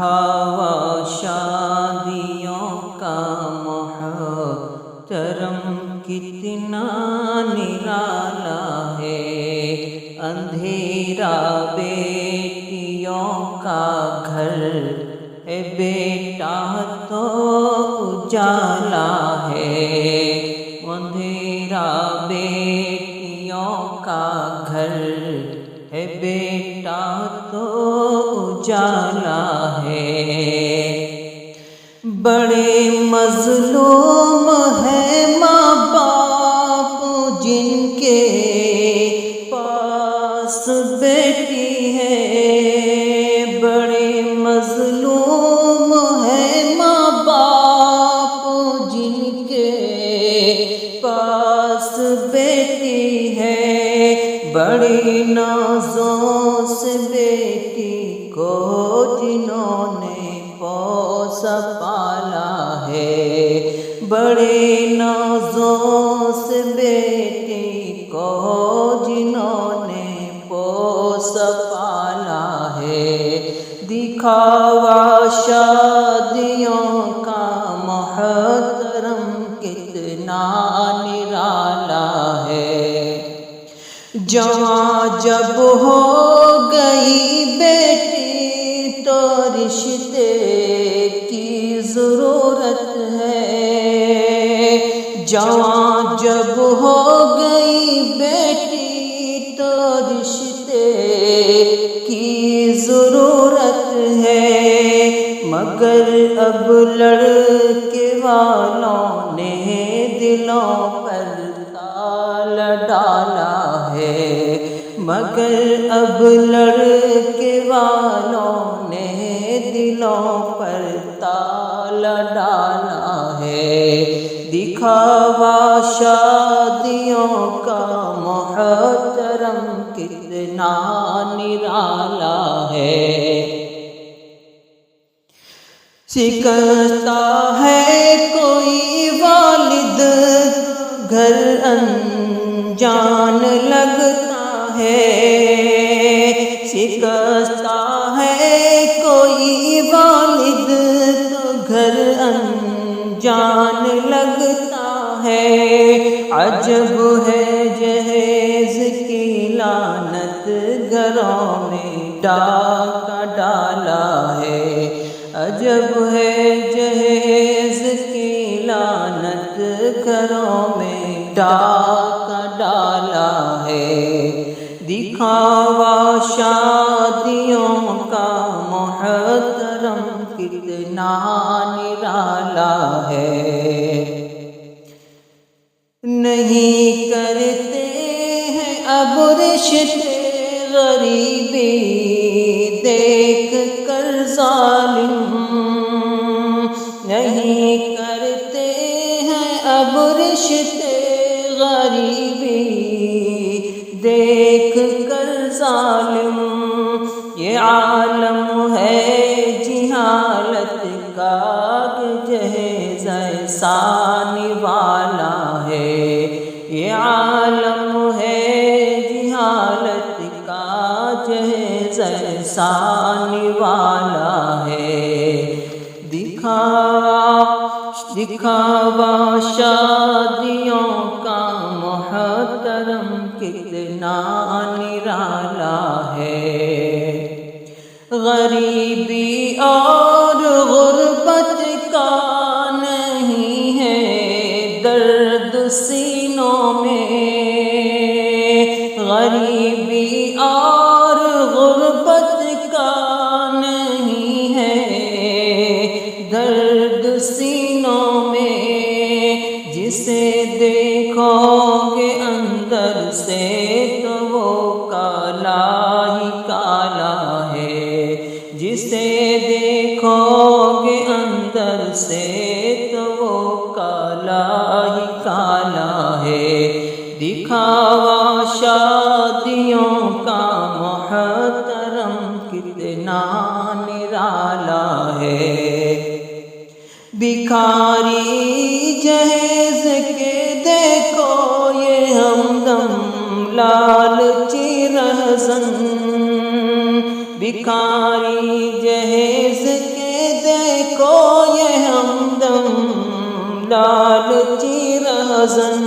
دکھاوا شادیوں کا محترم کتنا نرالا ہے، اندھیرا بیٹیوں کا گھر ہے، بیٹا تو اجالا ہے، اندھیرا بیٹیوں کا گھر ہے، بیٹا تو اجالا ہے۔ بڑے مظلوم ہیں ماں باپ جن کے پاس بیٹی ہے، بڑے مظلوم ہیں ماں باپ جن کے پاس بیٹی ہے، بڑی نازوں سے بیٹی کو جنہوں نے پوسا پالا ہے، بڑے نازوں سے بیٹی کو جنہوں نے پوسا پالا ہے، دکھاوا شادیوں کا محترم کتنا نرالا ہے۔ جوان جب ہو گئی بیٹی تو رشتے کی ضرورت ہے، جوان جب ہو گئی بیٹی تو رشتے کی ضرورت ہے، مگر اب لڑکے والوں نے دلوں پر تالا ڈالا ہے، مگر اب لڑکے والوں نے دلوں پر تالا ڈالا ہے، دکھاوا شادیوں کا محترم کتنا نرالا ہے۔ سکھتا ہے کوئی والد گھر انجان لگتا ہے، سکھتا ہے کوئی والد تو گھر انجان لگتا ہے، عجب ہے جہیز کی لعنت گھروں میں ڈاکہ ڈالا ہے، عجب ہے جہیز کی لعنت گھروں میں ڈاکہ ڈالا ہے، دکھاوا شادیوں کا محترم کتنا نرالا ہے۔ نہیں کرتے ہیں اب رشتے غریبی دیکھ کر ظالم، نہیں کرتے ہیں اب رشتے غریبی دیکھ کر ظالم، یہ عالم ہے جہالت کا کہ جہیز ایسا نوالا ہے، یہ عالم ہے جہالت کا جہیز ایسا نوالا ہے، دکھاوا شادیوں کا محترم کتنا نرالا ہے۔ غریبی اور غربت کا نہیں ہے درد سینوں میں، غریبی اور غربت کا نہیں ہے درد سینوں میں، جسے دیکھو گے اندر سے تو وہ کالا ہی کالا ہے، جسے دیکھو گے اندر سے تو وہ کالا ہی کالا ہے، دکھاوا شادیوں کا محترم کتنا نرالا ہے۔ بھکاری جہیز کے دیکھو یہ ہمدم لالچی رہزن، بھکاری جہیز کے دیکھو یہ ہمدم لالچی رہزن،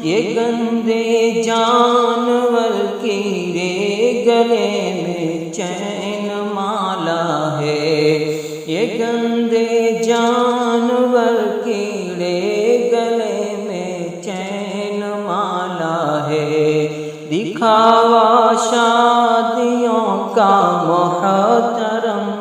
یہ گندے جانور کیڑے گلے میں چین مالا ہے، یہ گندے جانور کیڑے گلے میں چین مالا ہے، دکھاوا شادیوں کا محترم